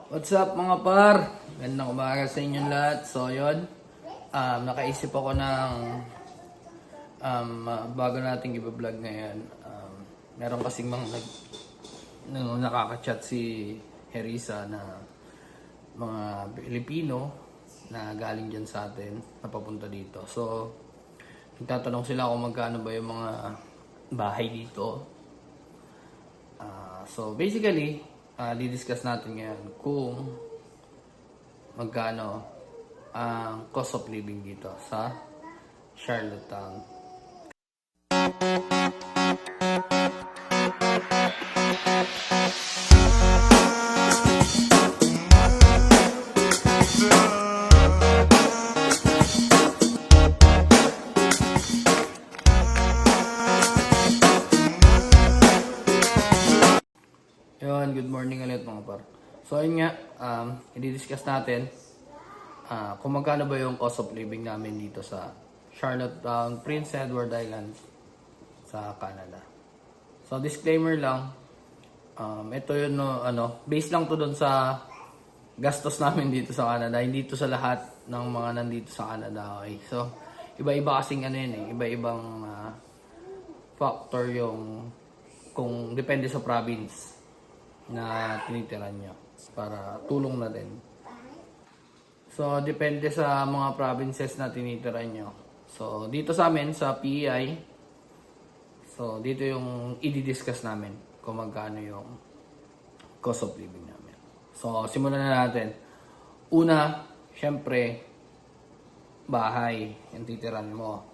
What's up mga par? Gandang umaga sa inyong lahat. So yun, nakaisip ako ng bago nating i-vlog ngayon. Meron kasing nakaka-chat si Herisa na mga Pilipino na galing dyan sa atin, na papunta dito. So, nagtatanong sila kung magkano ba yung mga bahay dito. So basically, di-discuss natin ngayon kung magkano ang cost of living dito sa Charlottetown. Yun, good morning ulit mga par. So yun nga, i-discuss natin kung magkano ba yung cost of living namin dito sa Charlottetown, Prince Edward Island sa Canada. So disclaimer lang, ito yun based lang to doon sa gastos namin dito sa Canada, hindi to sa lahat ng mga nandito sa Canada. Okay? So iba-iba kasing iba-ibang factor yung kung depende sa province na tinitiran nyo para tulong na din. So, depende sa mga provinces na tinitiran nyo. So, dito sa amin, sa PEI, so, dito yung i-discuss namin kung magkano yung cost of living namin. So, simulan na natin. Una, syempre, bahay yung titiran mo.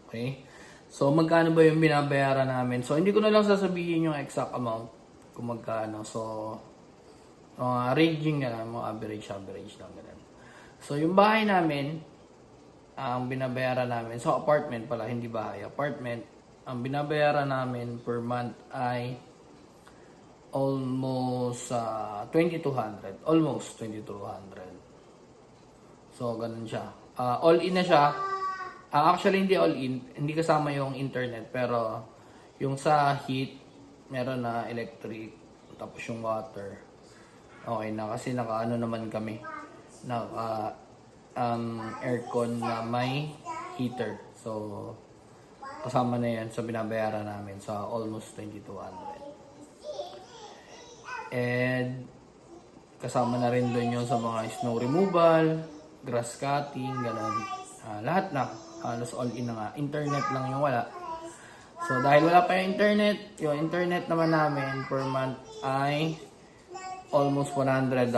Okay? So, magkano ba yung binabayaran namin? So, hindi ko na lang sasabihin yung exact amount kung magkano. So, ranging na lang, mga average lang ganun. So, yung bahay namin, ang binabayaran namin, so apartment pala, hindi bahay, apartment, ang binabayaran namin per month ay almost 2,200. Almost 2,200. So, ganun siya. All in na siya. Actually, hindi all in. Hindi kasama yung internet. Pero, yung sa heat, meron na electric, tapos yung water. Okay na kasi naka naman kami. Naka aircon na may heater. So kasama na yan sa binabayaran namin sa almost 2,200. And kasama na rin doon yung sa mga snow removal, grass cutting, gano'n. Lahat na. Halos all in na nga. Internet lang yung wala. So, dahil wala pa yung internet naman namin per month ay almost $100.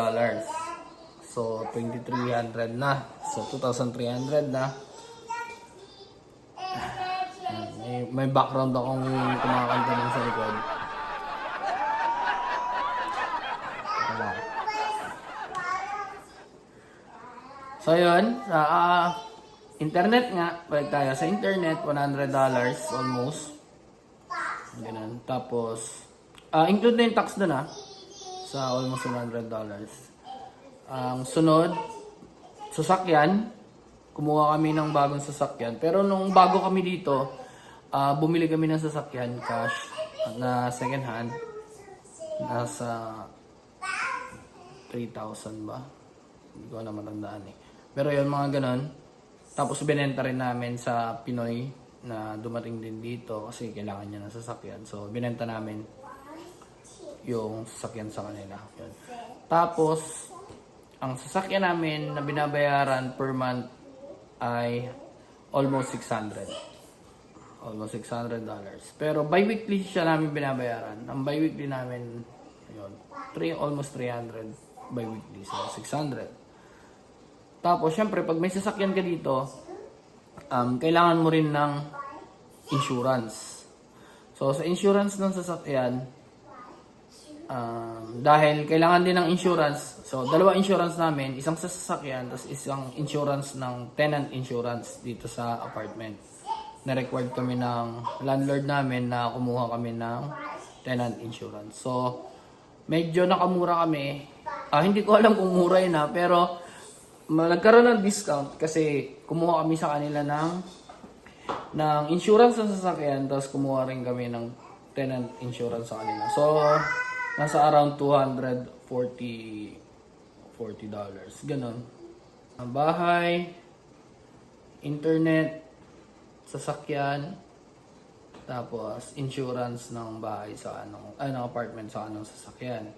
So, 2,300 na. So, 2,300 na. May background akong kumakanta din sa likod. So, yun. Internet nga. Balik tayo sa internet. $100 almost. Ganun. Tapos, include na yung tax doon sa almost $100. Ang sunod, sasakyan. Kumuha kami ng bagong sasakyan. Pero nung bago kami dito, bumili kami ng sasakyan cash na second hand. Nasa 3,000 ba? Hindi ko na matandaan Pero yun, mga ganun. Tapos binenta rin namin sa Pinoy na dumating din dito kasi kailangan niya ng sasakyan. So, binenta namin yung sasakyan sa kanila. Yun. Tapos, ang sasakyan namin na binabayaran per month ay almost $600. Almost $600. Pero bi-weekly siya namin binabayaran. Ang bi-weekly namin, yun, almost 300 bi-weekly. So, 600. Tapos, syempre, pag may sasakyan ka dito, kailangan mo rin ng insurance. So, sa insurance ng sasakyan, dahil kailangan din ng insurance, so, dalawa insurance namin, isang sa sasakyan, tapos isang insurance ng tenant insurance dito sa apartment. Na-required kami ng landlord namin na kumuha kami ng tenant insurance. So, medyo nakamura kami. Hindi ko alam kung mura yun pero nagkaroon ng discount kasi kumuha kami sa kanila ng insurance ng sasakyan, tapos kumuha rin kami ng tenant insurance sa kanila. So, nasa around 240 Ganon. Ang bahay, internet, sasakyan, tapos insurance ng bahay sa ng apartment sa sasakyan.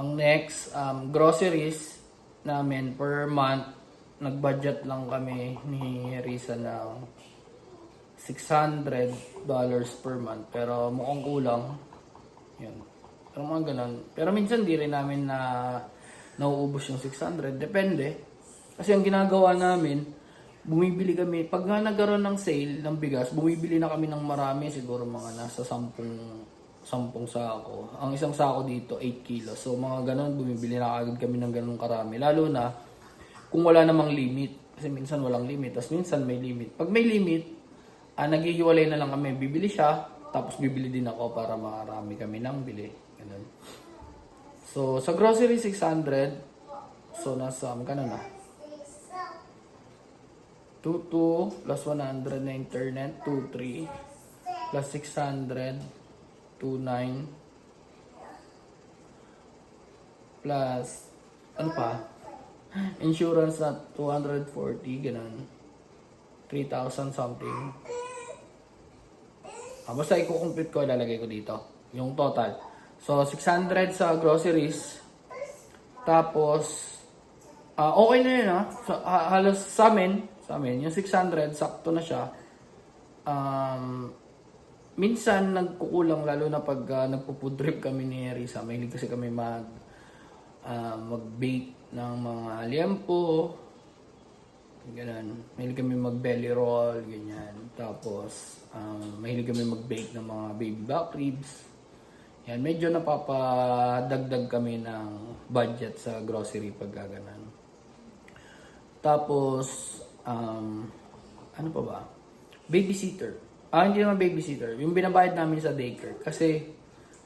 Ang next, groceries namin per month, nag-budget lang kami ni Risa ng $600 per month. Pero mukhang kulang. Yun. Pero mga ganun. Pero minsan di rin namin na nauubos yung 600. Depende. Kasi ang ginagawa namin, bumibili kami, pag nga nagkaroon ng sale ng bigas, bumibili na kami ng marami, siguro mga nasa 10 sako. Ang isang sako dito, 8 kilos. So mga ganun, bumibili na agad kami ng ganun karami. Lalo na, kung wala namang limit. Kasi minsan walang limit, tapos minsan may limit. Pag may limit, naghihiwalay na lang kami. Bibili siya, tapos bibili din ako para makarami kami ng bili. Ganun. So, sa grocery, 600. So, nasa, magkano na? 2,2 plus 100 na internet, 2,3 plus 600, 2,9 plus ano pa? Insurance na 240, ganun. 3,000 something. Basta i-compute ko, ilalagay ko dito. Yung total. So, 600 sa groceries. Tapos, okay na yun So, halos sa amin, yung 600, sakto na siya. Minsan nagkukulang lalo na pag nagpo-food trip kami ni Risa. Mahilig kasi kami mag-bake ng mga liempo. Ganun. Mahilig kami mag-belly roll, ganyan. Tapos, mahilig kami mag-bake ng mga baby back ribs. Yan, medyo napapadagdag kami ng budget sa grocery pag gaganan. Tapos, ano pa ba? Babysitter. Hindi naman babysitter. Yung binabayad namin sa daycare. Kasi,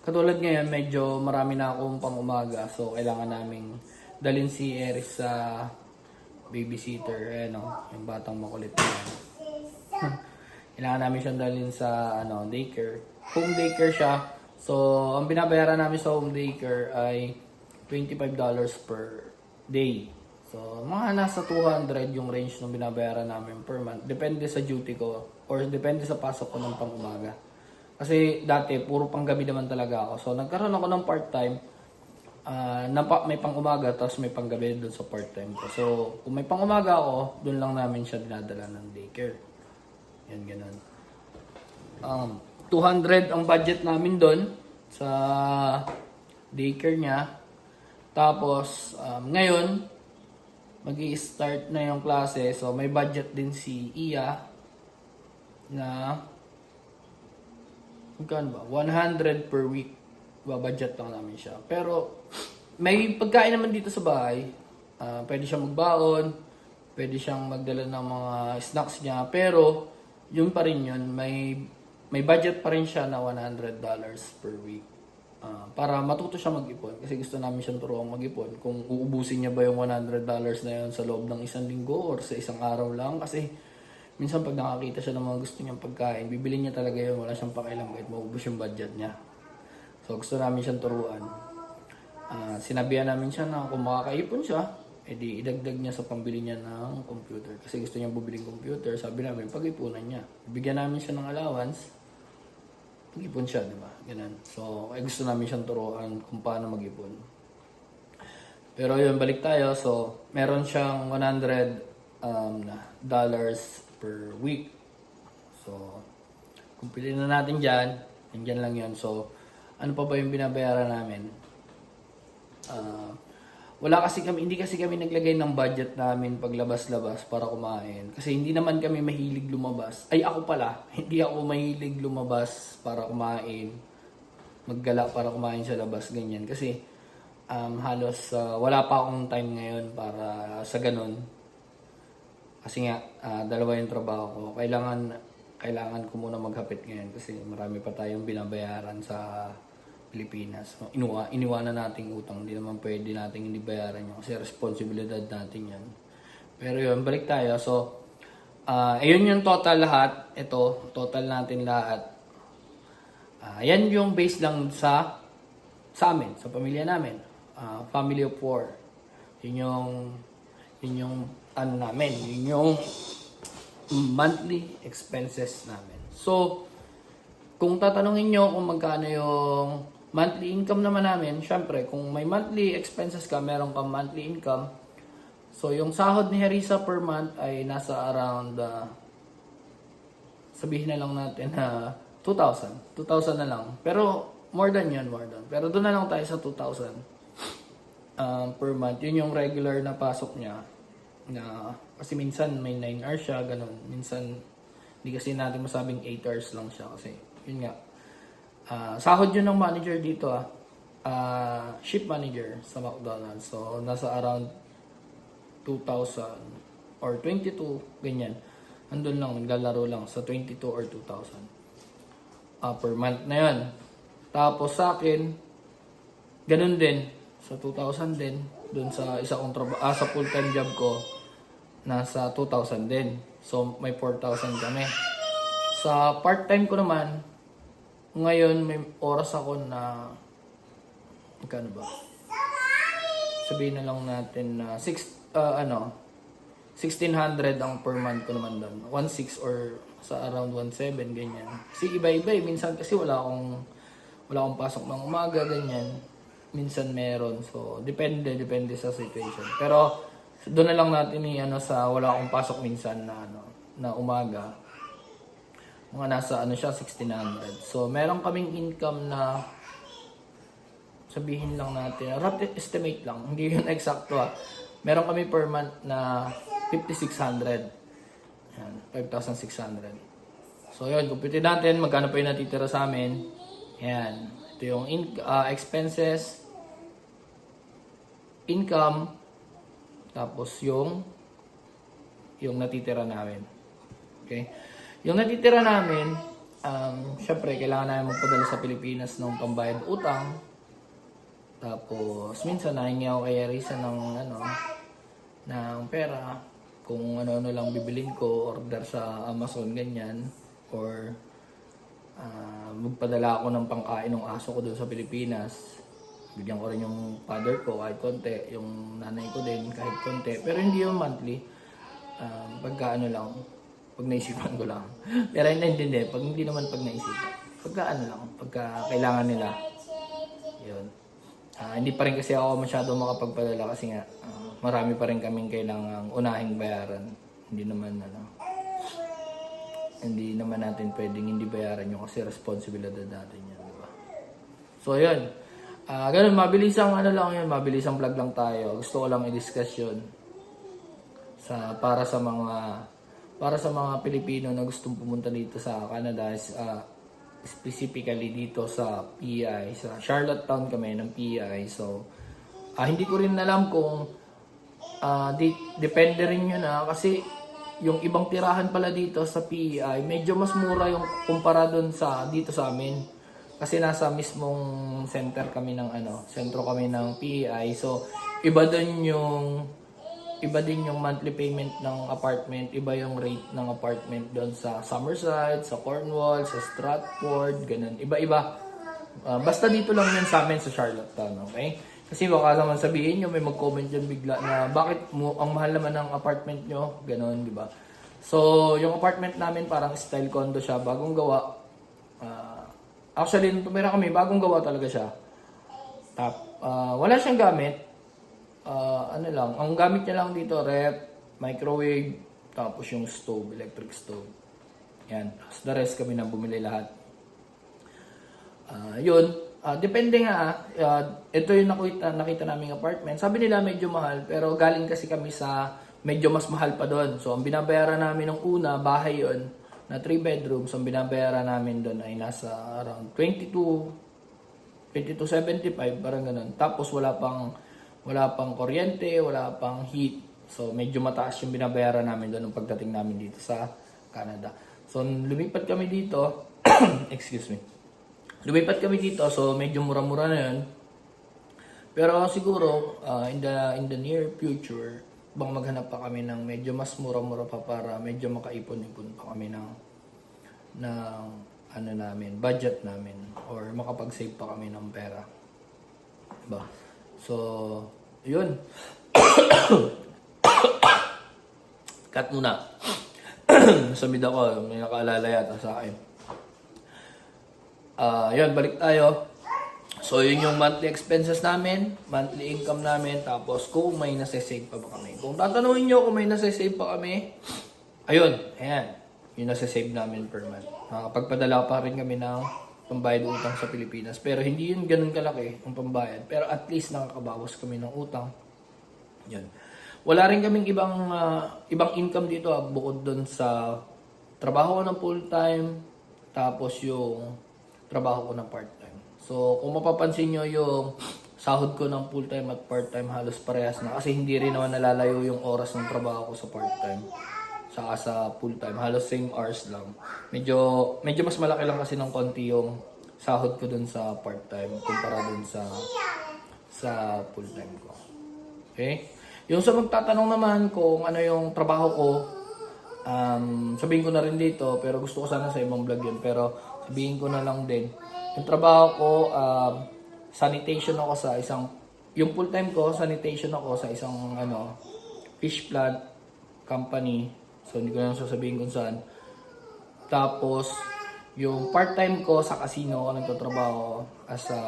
katulad ngayon, medyo marami na akong pang-umaga. So, kailangan naming dalhin si Eris sa babysitter. Yung batang makulit na yan. Kailangan namin siyang dalhin sa daycare. Home daycare siya. So, ang binabayaran namin sa home daycare ay $25 per day. So, mga nasa 200 yung range ng binabayaran namin per month. Depende sa duty ko or depende sa pasok ko ng pang-umaga. Kasi dati, puro pang-gabi naman talaga ako. So, nagkaroon ako ng part-time. May pang-umaga, tapos may pang-gabi doon sa part-time ko. So, kung may pang-umaga ako, doon lang namin siya dinadala ng daycare. Yan, ganun. 200 ang budget namin doon sa daycare niya. Tapos, ngayon, mag-i-start na yung klase. So, may budget din si Iya na magkano ba? 100 per week. Babudget lang namin siya. Pero, may pagkain naman dito sa bahay. Pwede siyang magbaon. Pwede siyang magdala ng mga snacks niya. Pero, yun pa rin yun. May budget pa rin siya na $100 per week. Para matuto siya mag-ipon. Kasi gusto namin siyang turuan mag-ipon. Kung uubusin niya ba yung $100 na yun sa loob ng isang linggo or sa isang araw lang. Kasi minsan pag nakakita siya ng mga gusto niyang pagkain, bibili niya talaga yun. Wala siyang pakialam kahit maubos yung budget niya. So gusto namin siyang turuan. Sinabihan namin siya na kung makakaipon siya, edi idagdag niya sa pambili niya ng computer. Kasi gusto niya bubiling computer. Sabi namin, pag-ipunan niya. Bigyan namin siya ng allowance. Mag-ipon siya, di ba? Ganun. So, gusto namin siyang turuan kung paano mag-ipon. Pero yun, balik tayo. So, meron siyang $100 dollars per week. So, kung piliin na natin dyan, nandyan lang yun. So, ano pa ba yung binabayaran namin? Hindi kasi kami naglagay ng budget namin paglabas-labas para kumain. Kasi hindi naman kami mahilig lumabas. Ay, ako pala, hindi ako mahilig lumabas para kumain. Maggala para kumain sa labas, ganyan. Kasi halos wala pa akong time ngayon para sa ganun. Kasi nga, dalawa yung trabaho ko. Kailangan ko muna maghapit ngayon kasi marami pa tayong binabayaran sa Pilipinas. Iniwanan nating utang. Hindi naman pwede nating hindi bayaran yun kasi responsibilidad natin yan. Pero yun, balik tayo. So, ayun yung total lahat. Ito, total natin lahat. Yan yung base lang sa amin, sa pamilya namin. Family of 4. Yun yung ano namin, yun yung monthly expenses namin. So, kung tatanungin nyo kung magkano yung monthly income naman namin, syempre, kung may monthly expenses ka, meron kang monthly income. So, yung sahod ni Harissa per month ay nasa around, sabihin na lang natin na 2,000. 2,000 na lang. Pero, more than yun, more than. Pero doon na lang tayo sa 2,000 per month. Yun yung regular na pasok niya. Na, kasi minsan may 9 hours siya, ganun. Minsan, hindi kasi natin masabing 8 hours lang siya kasi, yun nga. Sahod yun ng manager dito shift manager sa McDonald's. So, nasa around 2,000 or 22, ganyan. Andun lang, naglalaro lang sa 22 or 2,000 per month na yun. Tapos sa akin, ganun din, sa 2,000 din. Dun sa isa kong sa full-time job ko, nasa 2,000 din. So, may 4,000 kami. Sa part-time ko naman, ngayon may oras ako na, magkano ba? Sabihin na lang natin na 1,600 ang per month ko naman doon. 1,600 or sa around 1,700, ganyan. Kasi iba-iba eh. Minsan kasi wala akong pasok ng umaga, ganyan. Minsan meron. So, depende sa situation. Pero, doon na lang natin sa wala akong pasok minsan na umaga. Mga nasa 1,600. So, meron kaming income na sabihin lang natin, rough estimate lang, hindi yun eksakto Meron kami per month na 5,600. Yan, 5,600. So, yun, kumputin natin, magkano pa yung natitira sa amin. Yan, ito yung expenses, income, tapos yung natitira namin. Okay? Yung natitira namin, syempre, kailangan namin magpadala sa Pilipinas ng pambayad utang. Tapos, minsan nahingi ako kay Arisa ng pera. Kung ano-ano lang bibilin ko, order sa Amazon, ganyan. Or, magpadala ako ng pangkain ng aso ko doon sa Pilipinas. Bigyan ko rin yung father ko kahit konti. Yung nanay ko din kahit konti. Pero hindi yung monthly. Pagka lang. Pag naisipan ko lang. Pero hindi. Pag hindi naman pag naisipan. Pagka lang. Pagka kailangan nila. Yun. Hindi pa rin kasi ako masyado makapagpadala kasi nga marami pa rin kaming kailangang unahing bayaran. Hindi naman natin pwedeng hindi bayaran yun kasi responsibilidad natin yan, di ba? So, yun. Ganun, mabilisang mabilisang vlog lang tayo. Gusto ko lang i-discuss yun para sa mga Pilipino na gustong pumunta dito sa Canada, specifically dito sa PEI, sa Charlottetown kami ng PEI. So, hindi ko rin alam kung depende rin yun kasi yung ibang tirahan pala dito sa PEI, medyo mas mura yung kumpara dun dito sa amin. Kasi nasa mismong sentro kami ng PEI. So, iba din yung monthly payment ng apartment, iba yung rate ng apartment doon sa Summerside, sa Cornwall, sa Stratford, ganun. Iba-iba. Basta dito lang yan sa amin sa Charlottetown, okay? Kasi baka naman sabihin nyo, may mag-comment dyan bigla na bakit ang mahal naman ng apartment nyo, ganun, di ba? So, yung apartment namin parang style condo siya, bagong gawa. Actually, nung tumira kami, bagong gawa talaga siya. Wala siyang gamit. Ang gamit niya lang dito, ref, microwave, tapos yung stove, electric stove. Yan. Tapos the rest kami na bumili lahat. Depende nga. Ito yung nakita naming apartment. Sabi nila medyo mahal, pero galing kasi kami sa medyo mas mahal pa doon. So, ang binabayaran namin ng una, bahay yon na 3 bedrooms. Ang binabayaran namin doon ay nasa around 22.75, parang ganun. Tapos wala pang kuryente, wala pang heat. So, medyo mataas yung binabayaran namin doon nung pagdating namin dito sa Canada. So, lumipat kami dito. Excuse me. Lumipat kami dito, so medyo mura-mura na yun. Pero siguro, in the near future, bang maghanap pa kami ng medyo mas mura-mura pa para medyo makaipon-ipon pa kami ng budget namin. Or makapag-save pa kami ng pera. Diba? So, yun. Cut muna. Samid ako, may nakaalala yata sa akin. Yun, balik tayo. So, yun yung monthly expenses namin, monthly income namin, tapos kung may nasa-save pa ba kami. Kung tatanungin nyo kung may nasa-save pa kami, ayun, ayan, yung nasa-save namin per month. Nakakapagpadala pa rin kami ng pambayad utang sa Pilipinas. Pero hindi yun ganun kalaki ang pambayad. Pero at least nakakabawas kami ng utang. Yun. Wala rin kaming ibang income dito bukod doon sa trabaho ko ng full-time, tapos yung trabaho ko ng part-time. So, kung mapapansin nyo yung sahod ko ng full-time at part-time halos parehas na. Kasi hindi rin naman nalalayo yung oras ng trabaho ko sa part-time saka sa full-time. Halos same hours lang. Medyo mas malaki lang kasi ng konti yung sahod ko dun sa part-time kumpara dun sa full-time ko. Okay? Yung sa magtatanong naman kung ano yung trabaho ko, sabihin ko na rin dito, pero gusto ko sana sa ibang vlog yun. Pero sabihin ko na lang din. Yung trabaho ko, sanitation ako sa yung full-time ko, sanitation ako sa isang fish plant company. So, hindi ko na sasabihin kung saan. Tapos, yung part-time ko sa casino ako nagtatrabaho as a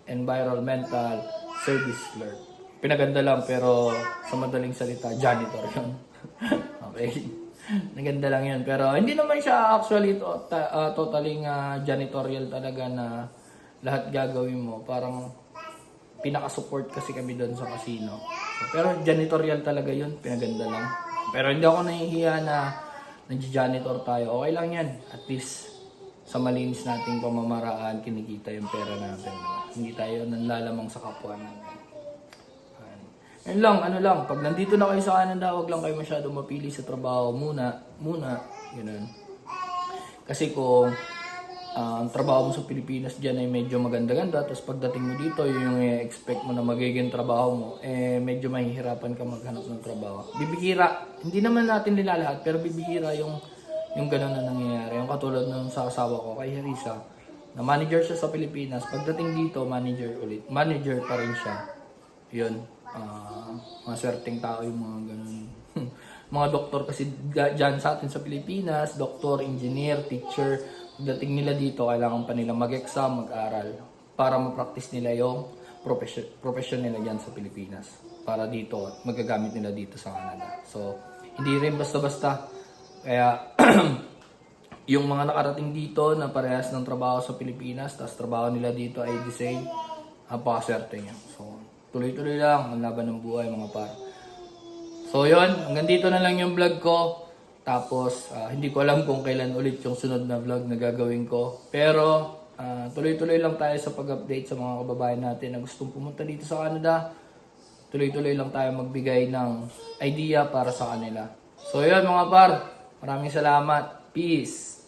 environmental service clerk. Pinaganda lang, pero sa madaling salita, janitor yun. Okay. Naganda lang yun. Pero hindi naman siya actually totally janitorial talaga na lahat gagawin mo. Parang pinaka-support kasi kami doon sa casino. So, pero janitorial talaga yun. Pinaganda lang. Pero hindi ako nahihiya na nag-janitor tayo. Okay lang yan. At least sa malinis nating pamamaraan, kinikita yung pera natin. Hindi tayo nanlalamang sa kapwa natin. Yan lang, pag nandito na kayo sa Canada, wag lang kayo masyado mapili sa trabaho muna, ganun. Kasi kung ang trabaho mo sa Pilipinas dyan ay medyo maganda-ganda, tapos pagdating mo dito, yung expect mo na magiging trabaho mo, medyo mahihirapan ka maghanap ng trabaho. Bibihira, hindi naman natin nilalahat, pero bibihira yung ganun na nangyayari. Yung katulad ng sa asawa ko, kay Harisa, na manager siya sa Pilipinas, pagdating dito, manager pa rin siya. Yun. Mga swerteng tao yung mga ganun. Mga doktor kasi dyan sa atin sa Pilipinas, doktor, engineer, teacher, pagdating nila dito, kailangan pa nila mag-exam, mag-aral para ma-practice nila yung profession nila dyan sa Pilipinas. Para dito, magagamit nila dito sa Canada. So, hindi rin basta-basta. Kaya, yung mga nakarating dito na parehas ng trabaho sa Pilipinas, tapos trabaho nila dito ay the same, napakaswerte niya. So, tuloy-tuloy lang ang laban ng buhay mga par. So yun, hanggang dito na lang yung vlog ko. Tapos hindi ko alam kung kailan ulit yung sunod na vlog na gagawin ko. Pero tuloy-tuloy lang tayo sa pag-update sa mga kababayan natin na gustong pumunta dito sa Canada. Tuloy-tuloy lang tayo magbigay ng idea para sa kanila. So yun mga par, maraming salamat. Peace!